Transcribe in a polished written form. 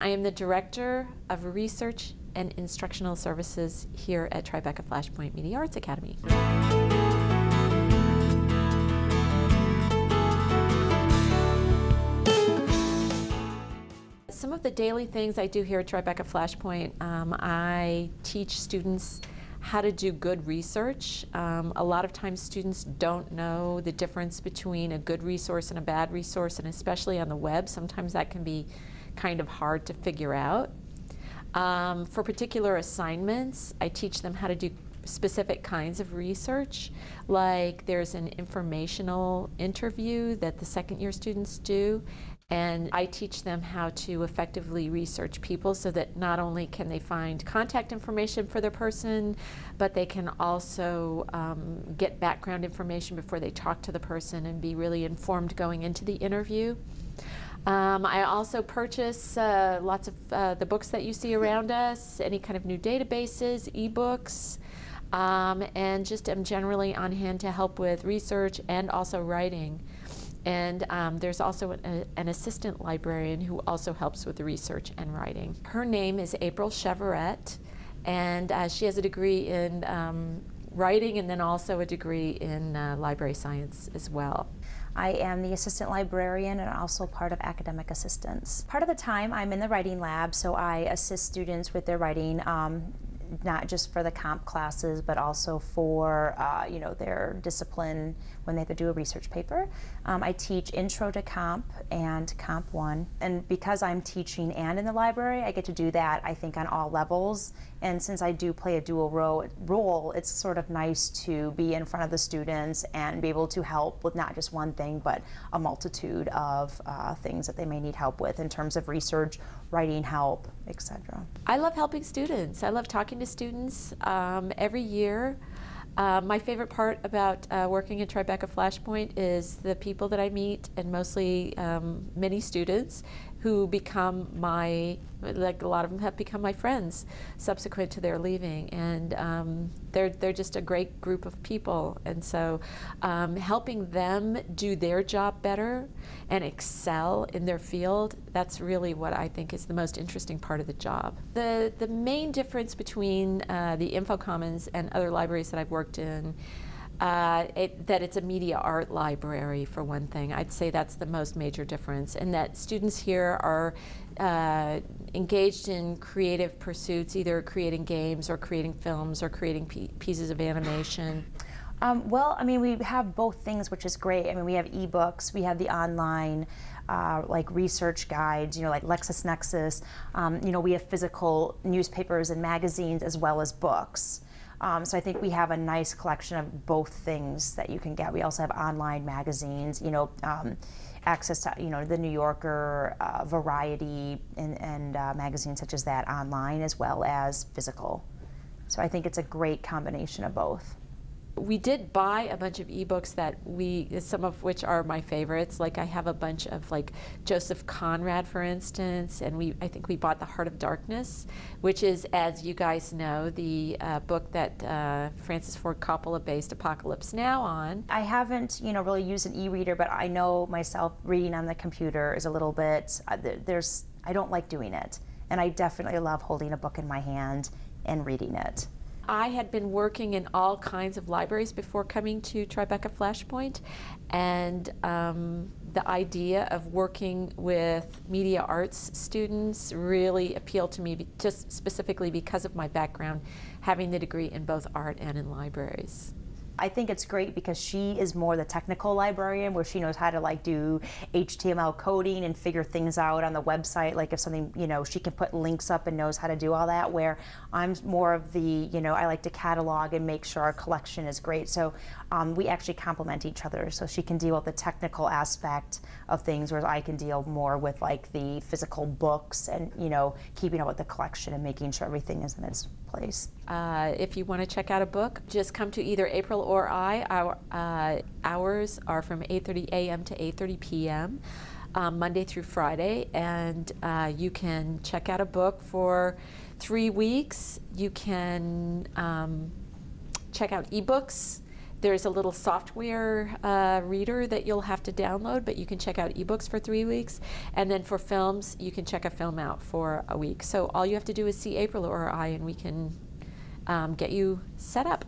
I am the Director of Research and Instructional Services here at Tribeca Flashpoint Media Arts Academy. Some of the daily things I do here at Tribeca Flashpoint, I teach students how to do good research. A lot of times students don't know the difference between a good resource and a bad resource, and especially on the web, sometimes that can be kind of hard to figure out. For particular assignments, I teach them how to do specific kinds of research, like there's an informational interview that the second year students do, and I teach them how to effectively research people so that not only can they find contact information for their person, but they can also get background information before they talk to the person and be really informed going into the interview. I also purchase lots of the books that you see around us, any kind of new databases, ebooks, and just am generally on hand to help with research and also writing. And there's also an assistant librarian who also helps with the research and writing. Her name is April Cheverett, and she has a degree in writing and then also a degree in library science as well. I am the assistant librarian and also part of academic assistance. Part of the time I'm in the writing lab, so I assist students with their writing, not just for the comp classes, but also for you know, their discipline when they have to do a research paper. I teach Intro to Comp and Comp 1, and because I'm teaching and in the library, I get to do that, I think, on all levels. And since I do play a dual role, it's sort of nice to be in front of the students and be able to help with not just one thing, but a multitude of things that they may need help with in terms of research, writing help, etc. I love helping students. I love talking to students every year. My favorite part about working at Tribeca Flashpoint is the people that I meet, and mostly many students who become like a lot of them have become my friends subsequent to their leaving, and they're just a great group of people. And so helping them do their job better and excel in their field, that's really what I think is the most interesting part of the job. The main difference between the InfoCommons and other libraries that I've worked in, that it's a media art library, for one thing. I'd say that's the most major difference, and that students here are engaged in creative pursuits, either creating games or creating films or creating pieces of animation. Well, I mean, we have both things, which is great. I mean, we have ebooks, we have the online like research guides, you know, like LexisNexis. You know, we have physical newspapers and magazines as well as books. So I think we have a nice collection of both things that you can get. We also have online magazines, you know, access to, you know, the New Yorker, Variety, and magazines such as that online, as well as physical. So I think it's a great combination of both. We did buy a bunch of ebooks that some of which are my favorites. Like I have a bunch of like Joseph Conrad, for instance, and I think we bought The Heart of Darkness, which is, as you guys know, the book that Francis Ford Coppola based Apocalypse Now on. I haven't, you know, really used an e-reader, but I know myself reading on the computer is a little bit, I don't like doing it. And I definitely love holding a book in my hand and reading it. I had been working in all kinds of libraries before coming to Tribeca Flashpoint, and the idea of working with media arts students really appealed to me, just specifically because of my background, having the degree in both art and in libraries. I think it's great because she is more the technical librarian, where she knows how to like do HTML coding and figure things out on the website. Like if something, you know, she can put links up and knows how to do all that, where I'm more of the, you know, I like to catalog and make sure our collection is great. So we actually complement each other. So she can deal with the technical aspect of things, whereas I can deal more with like the physical books and, you know, keeping up with the collection and making sure everything is in its place. If you want to check out a book, just come to either April or I. Our hours are from 8:30 a.m. to 8:30 p.m. Monday through Friday, and you can check out a book for 3 weeks. You can check out ebooks There's a little software reader that you'll have to download, but you can check out ebooks for 3 weeks. And then for films, you can check a film out for a week. So all you have to do is see April or I, and we can get you set up.